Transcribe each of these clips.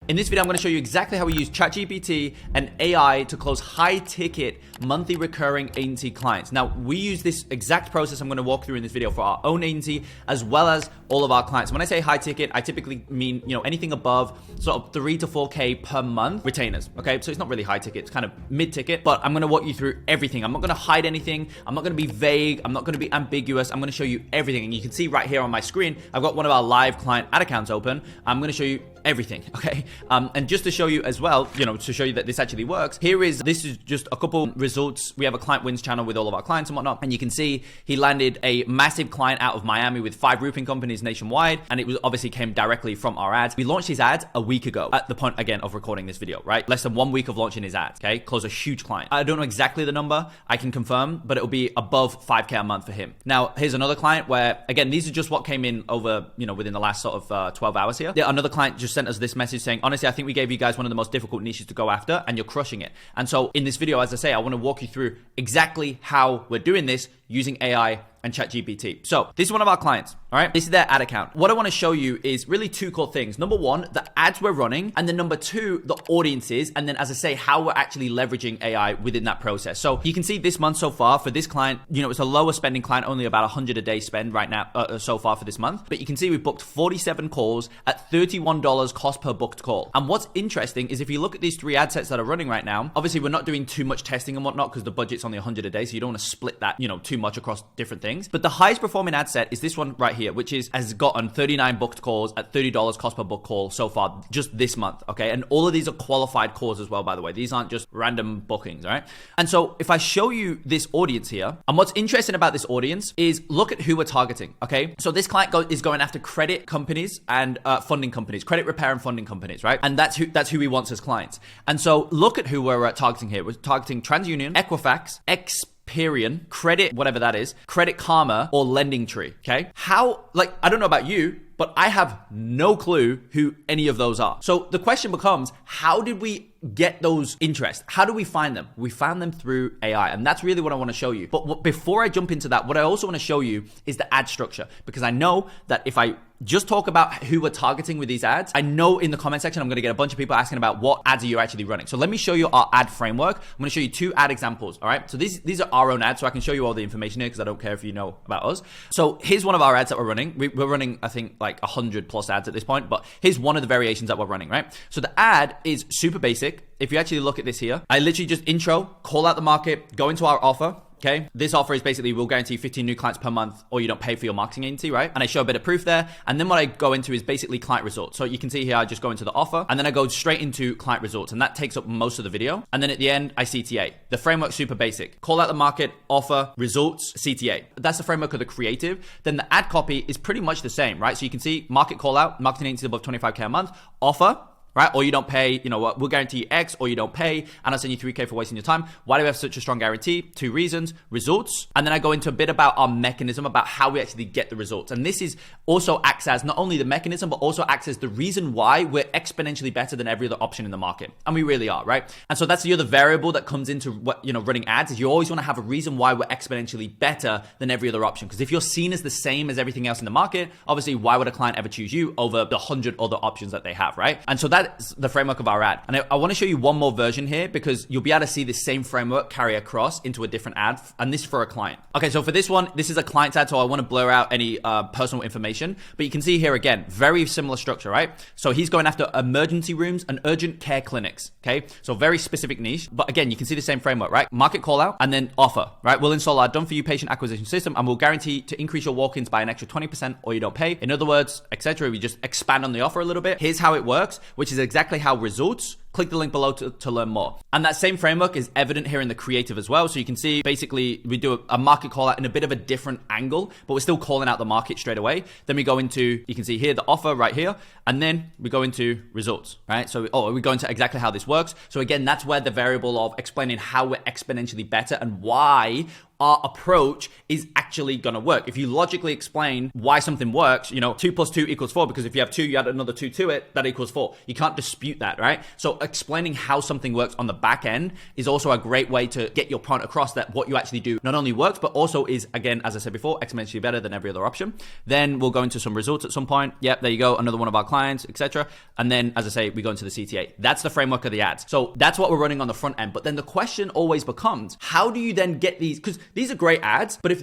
In this video, I'm going to show you exactly how we use ChatGPT and AI to close high-ticket monthly recurring agency clients. Now, we use this exact process I'm going to walk through in this video for our own agency as well as all of our clients. When I say high-ticket, I typically mean anything above sort of 3 to 4K per month retainers. Okay, so it's not really high-ticket; it's kind of mid-ticket. But I'm going to walk you through everything. I'm not going to hide anything. I'm not going to be vague. I'm not going to be ambiguous. I'm going to show you everything. And you can see right here on my screen, I've got one of our live client ad accounts open. I'm going to show you everything, okay? And just to show you as well, to show you that this actually works, this is just a couple results. We have a client wins channel with all of our clients and whatnot, and you can see he landed a massive client out of Miami with 5 roofing companies nationwide, and it was obviously came directly from our ads. We launched his ads a week ago at the point, again, of recording this video, right? Less than 1 week of launching his ads, okay? Close a huge client. I don't know exactly the number, I can confirm, but it'll be above 5K a month for him. Now, here's another client where, again, these are just what came in over, within the last sort of 12 hours here. Another client just sent us this message saying, honestly, I think we gave you guys one of the most difficult niches to go after and you're crushing it. And so in this video, as I say, I want to walk you through exactly how we're doing this using AI and ChatGPT. So this is one of our clients, all right? This is their ad account. What I want to show you is really 2 cool things. Number 1, the ads we're running, and then number 2, the audiences, and then as I say, how we're actually leveraging AI within that process. So you can see this month so far for this client, it's a lower spending client, only about 100 a day spend right now so far for this month. But you can see we've booked 47 calls at $31 cost per booked call. And what's interesting is if you look at these 3 ad sets that are running right now, obviously we're not doing too much testing and whatnot because the budget's only 100 a day, so you don't want to split that, too much across different things. But the highest performing ad set is this one right here, which has gotten 39 booked calls at $30 cost per book call so far just this month, okay? And all of these are qualified calls as well, by the way. These aren't just random bookings, all right? And so if I show you this audience here, and what's interesting about this audience is look at who we're targeting, okay? So this client is going after credit companies and funding companies, credit repair and funding companies, right? And that's who he wants as clients. And so look at who we're targeting here. We're targeting TransUnion, Equifax, Experian, Credit, whatever that is, Credit Karma, or Lending Tree, okay? I don't know about you, but I have no clue who any of those are. So the question becomes, how did we get those interests? How do we find them? We found them through AI, and that's really what I want to show you. But before I jump into that, what I also want to show you is the ad structure, because I know that if I just talk about who we're targeting with these ads, I know in the comment section, I'm going to get a bunch of people asking about what ads are you actually running. So let me show you our ad framework. I'm going to show you 2 ad examples. All right. So these are our own ads. So I can show you all the information here because I don't care if you know about us. So here's one of our ads that we're running. We're running, I think, like 100 plus ads at this point, but here's one of the variations that we're running, right? So the ad is super basic. If you actually look at this here, I literally just intro, call out the market, go into our offer. Okay, this offer is basically we'll guarantee 15 new clients per month or you don't pay for your marketing agency, right? And I show a bit of proof there. And then what I go into is basically client results. So you can see here, I just go into the offer and then I go straight into client results, and that takes up most of the video. And then at the end, I CTA. The framework's super basic. Call out the market, offer, results, CTA. That's the framework of the creative. Then the ad copy is pretty much the same, right? So you can see market call out, marketing agency above 25K a month, offer, right? Or you don't pay, we'll guarantee you X, or you don't pay, and I'll send you 3K for wasting your time. Why do we have such a strong guarantee? 2 reasons, results. And then I go into a bit about our mechanism, about how we actually get the results. And this is also acts as not only the mechanism, but also acts as the reason why we're exponentially better than every other option in the market. And we really are, right? And so that's the other variable that comes into what, running ads, is you always want to have a reason why we're exponentially better than every other option. Because if you're seen as the same as everything else in the market, obviously, why would a client ever choose you over the 100 other options that they have, right? And so that's the framework of our ad. And I want to show you one more version here because you'll be able to see the same framework carry across into a different ad, and this for a client. Okay, so for this one, this is a client's ad, so I want to blur out any personal information, but you can see here again, very similar structure, right? So he's going after emergency rooms and urgent care clinics, okay? So very specific niche, but again, you can see the same framework, right? Market call out and then offer, right? We'll install our done-for-you patient acquisition system and we'll guarantee to increase your walk-ins by an extra 20% or you don't pay. In other words, etc. We just expand on the offer a little bit. Here's how it works, which is exactly how results. Click the link below to learn more. And that same framework is evident here in the creative as well. So you can see basically we do a market call out in a bit of a different angle, but we're still calling out the market straight away. Then we go into, you can see here, the offer right here. And then we go into results, right? So we go into exactly how this works. So again, that's where the variable of explaining how we're exponentially better and why our approach is actually going to work. If you logically explain why something works, 2 plus 2 equals 4, because if you have 2, you add another 2 to it, that equals 4. You can't dispute that, right? So explaining how something works on the back end is also a great way to get your point across that what you actually do not only works, but also is, again, as I said before, exponentially better than every other option. Then we'll go into some results at some point. Yep, there you go. Another one of our clients, etc. And then, as I say, we go into the CTA. That's the framework of the ads. So that's what we're running on the front end. But then the question always becomes, how do you then get these? Because these are great ads, but if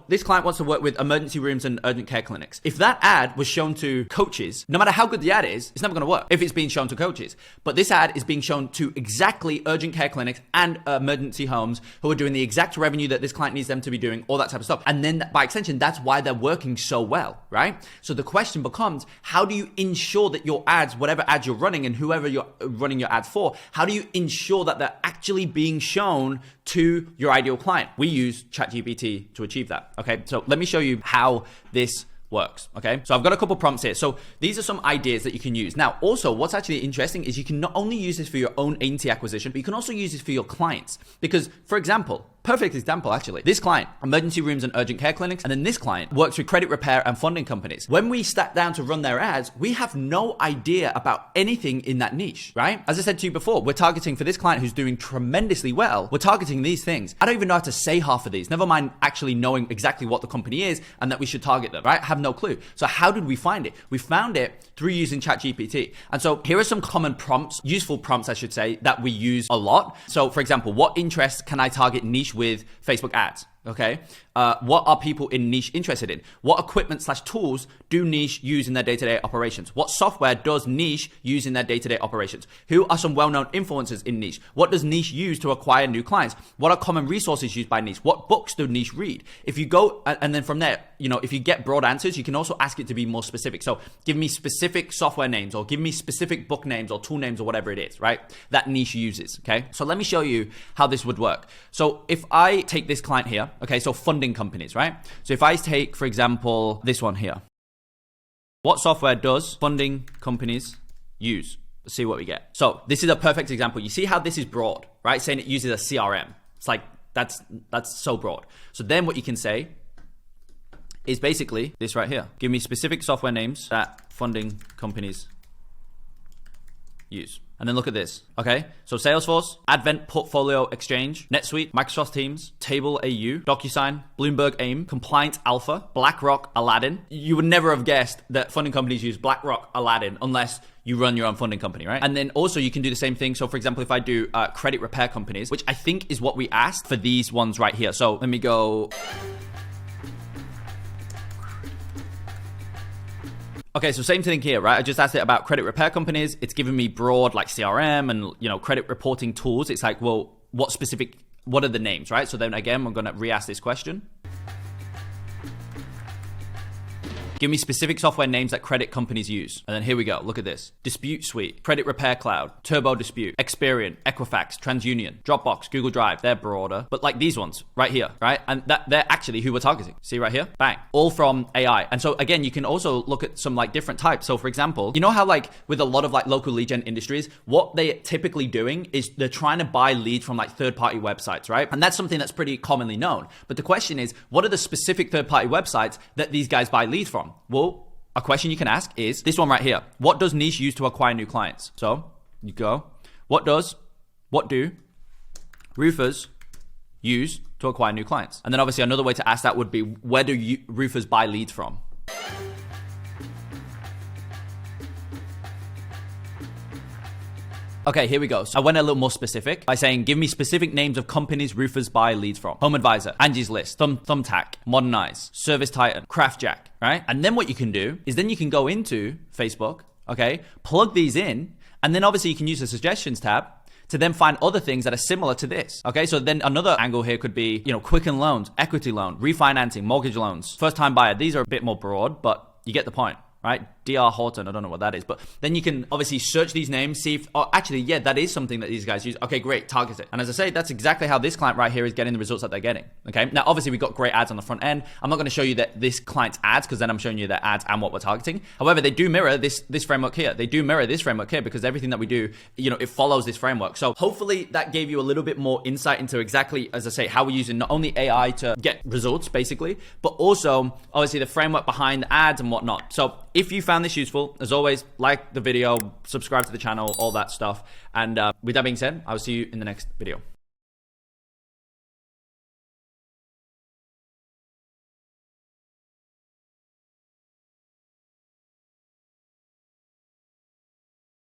this client wants to work with emergency rooms and urgent care clinics, if that ad was shown to coaches, no matter how good the ad is, it's never going to work if it's being shown to coaches. But this ad is being shown to exactly urgent care clinics and emergency homes who are doing the exact revenue that this client needs them to be doing, all that type of stuff. And then by extension, that's why they're working so well, right? So the question becomes, how do you ensure that your ads, whatever ads you're running and whoever you're running your ads for, how do you ensure that they're actually being shown to your ideal client? We use ChatGPT to achieve that. Okay, so let me show you how this works. Okay, so I've got a couple prompts here. So these are some ideas that you can use. Now, also what's actually interesting is you can not only use this for your own agency acquisition, but you can also use this for your clients. Because, for example, perfect example actually, this client, emergency rooms and urgent care clinics, and then this client works with credit repair and funding companies. When we sat down to run their ads, we have no idea about anything in that niche, right? As I said to you before, we're targeting for this client who's doing tremendously well, we're targeting these things. I don't even know how to say half of these, never mind actually knowing exactly what the company is and that we should target them, right? I have no clue. So how did we find it? We found it through using ChatGPT. And so here are some common prompts, useful prompts I should say, that we use a lot. So for example, what interests can I target niche with Facebook ads? Okay. What are people in niche interested in? What equipment/tools do niche use in their day-to-day operations? What software does niche use in their day-to-day operations? Who are some well-known influencers in niche? What does niche use to acquire new clients? What are common resources used by niche? What books do niche read? If you go, and then from there, if you get broad answers, you can also ask it to be more specific. So give me specific software names, or give me specific book names or tool names or whatever it is, right? That niche uses, okay? So let me show you how this would work. So if I take this client here, okay, so funding companies, right? So if I take, for example, this one here, what software does funding companies use? Let's see what we get. So this is a perfect example. You see how this is broad, right? Saying it uses a CRM. It's like, that's so broad. So then what you can say is basically this right here. Give me specific software names that funding companies use. And then look at this, okay? So Salesforce, Advent Portfolio Exchange, NetSuite, Microsoft Teams, Table AU, DocuSign, Bloomberg AIM, Compliance Alpha, BlackRock, Aladdin. You would never have guessed that funding companies use BlackRock, Aladdin, unless you run your own funding company, right? And then also you can do the same thing. So for example, if I do credit repair companies, which I think is what we asked for these ones right here. So let me go. Okay, so same thing here, right? I just asked it about credit repair companies. It's given me broad like CRM and, credit reporting tools. It's like, well, what are the names, right? So then again, I'm going to re-ask this question. Give me specific software names that credit companies use. And then here we go. Look at this. Dispute Suite, Credit Repair Cloud, Turbo Dispute, Experian, Equifax, TransUnion, Dropbox, Google Drive. They're broader. But like these ones right here, right? And they're actually who we're targeting. See right here? Bang. All from AI. And so again, you can also look at some like different types. So for example, you know how like with a lot of like local lead gen industries, what they're typically doing is they're trying to buy leads from like third-party websites, right? And that's something that's pretty commonly known. But the question is, what are the specific third-party websites that these guys buy leads from? Well, a question you can ask is this one right here. What does niche use to acquire new clients? So you go, what do roofers use to acquire new clients? And then obviously another way to ask that would be, where do roofers buy leads from? Okay, here we go. So I went a little more specific by saying, give me specific names of companies roofers buy leads from. Home Advisor, Angie's List, Thumbtack, Modernize, Service Titan, CraftJack, right? And then what you can do is then you can go into Facebook, okay, plug these in, and then obviously you can use the suggestions tab to then find other things that are similar to this. Okay, so then another angle here could be, Quicken Loans, equity loan, refinancing, mortgage loans, first time buyer. These are a bit more broad, but you get the point. Right? DR Horton, I don't know what that is, but then you can obviously search these names, see if, that is something that these guys use. Okay, great, target it. And as I say, that's exactly how this client right here is getting the results that they're getting. Okay, now obviously we've got great ads on the front end. I'm not going to show you that this client's ads, because then I'm showing you their ads and what we're targeting. However, they do mirror this framework here. They do mirror this framework here because everything that we do, it follows this framework. So hopefully that gave you a little bit more insight into exactly, as I say, how we're using not only AI to get results basically, but also obviously the framework behind the ads and whatnot. So if you found found this useful, as always, like the video, subscribe to the channel, all that stuff. And with that being said, I'll see you in the next video.